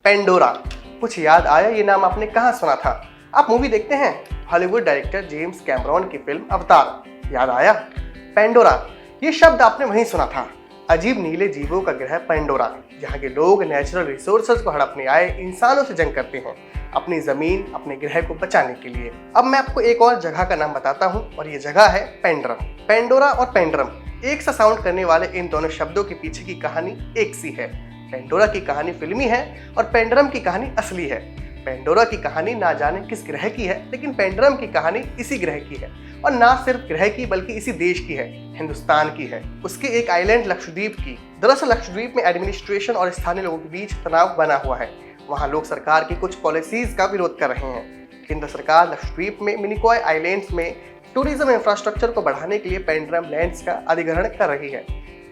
Pandora, कुछ याद आया ये नाम आपने कहाँ सुना था? आप मूवी देखते हैं? हॉलीवुड डायरेक्टर जेम्स कैमरॉन की फिल्म अवतार, याद आया? पेंडोरा, ये शब्द आपने वहीं सुना था। अजीब नीले जीवों का ग्रह पेंडोरा, जहाँ के लोग नेचुरल रिसोर्सेज को हड़पने आए इंसानों से जंग करते हैं अपनी जमीन, अपने ग्रह को बचाने के लिए। अब मैं आपको एक और जगह का नाम बताता हूँ और ये जगह है पेंड्रम। पेंडोरा और पेंड्रम एक सा साउंड करने वाले इन दोनों शब्दों के पीछे की कहानी एक सी है। पेंडोरा की कहानी फिल्मी है और पेंड्रम की कहानी असली है। पेंडोरा की कहानी ना जाने किस ग्रह की है, लेकिन पेंड्रम की कहानी इसी ग्रह की है और ना सिर्फ ग्रह की बल्कि इसी देश की है, हिंदुस्तान की है। उसके एक आइलैंड लक्षद्वीप की। दरअसल लक्षद्वीप में एडमिनिस्ट्रेशन और स्थानीय लोगों के बीच तनाव बना हुआ है। वहाँ लोग सरकार की कुछ पॉलिसीज का विरोध कर रहे हैं। केंद्र सरकार लक्षद्वीप में मिनिकॉय आइलैंड्स में टूरिज्म इंफ्रास्ट्रक्चर को बढ़ाने के लिए पेंड्रम लैंड्स का अधिग्रहण कर रही है,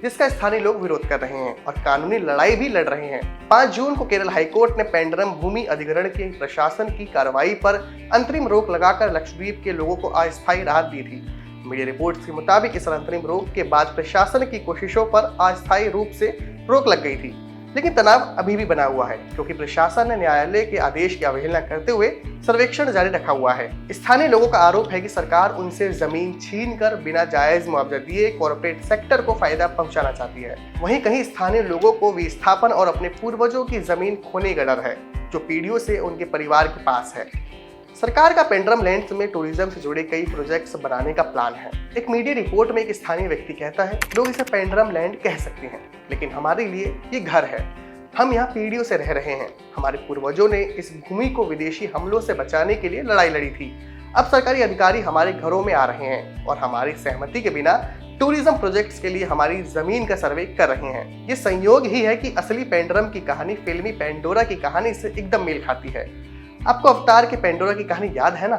जिसका स्थानीय लोग विरोध कर रहे हैं और कानूनी लड़ाई भी लड़ रहे हैं। 5 जून को केरल हाईकोर्ट ने पेंड्रम भूमि अधिग्रहण की प्रशासन की कार्रवाई पर अंतरिम रोक लगाकर लक्षद्वीप के लोगों को अस्थायी राहत दी थी। मीडिया रिपोर्ट्स के मुताबिक इस अंतरिम रोक के बाद प्रशासन की कोशिशों पर अस्थायी रूप से रोक लग गई थी, लेकिन तनाव अभी भी बना हुआ है क्योंकि प्रशासन ने न्यायालय के आदेश की अवहेलना करते हुए सर्वेक्षण जारी रखा हुआ है। स्थानीय लोगों का आरोप है कि सरकार उनसे जमीन छीनकर बिना जायज मुआवजा दिए कॉर्पोरेट सेक्टर को फायदा पहुंचाना चाहती है। वहीं कहीं स्थानीय लोगों को विस्थापन और अपने पूर्वजों की जमीन खोने का डर है, जो पीढ़ियों से उनके परिवार के पास है। सरकार का पेंड्रम लैंड्स में टूरिज्म से जुड़े कई प्रोजेक्ट्स बनाने का प्लान है। एक मीडिया रिपोर्ट में एक स्थानीय व्यक्ति कहता है, लोग इसे पेंड्रम लैंड कह सकते हैं, लेकिन हमारे लिए ये घर है। हम यहाँ पीढ़ियों से रह रहे हैं। हमारे पूर्वजों ने इस भूमि को विदेशी हमलों से बचाने के लिए लड़ाई लड़ी थी। अब सरकारी अधिकारी हमारे घरों में आ रहे हैं और हमारी सहमति के बिना टूरिज्म प्रोजेक्ट्स के लिए हमारी जमीन का सर्वे कर रहे हैं। ये संयोग ही है कि असली पेंड्रम की कहानी फिल्मी पेंडोरा की कहानी से एकदम मेल खाती है। आपको अवतार के पेंडोरा की कहानी याद है ना?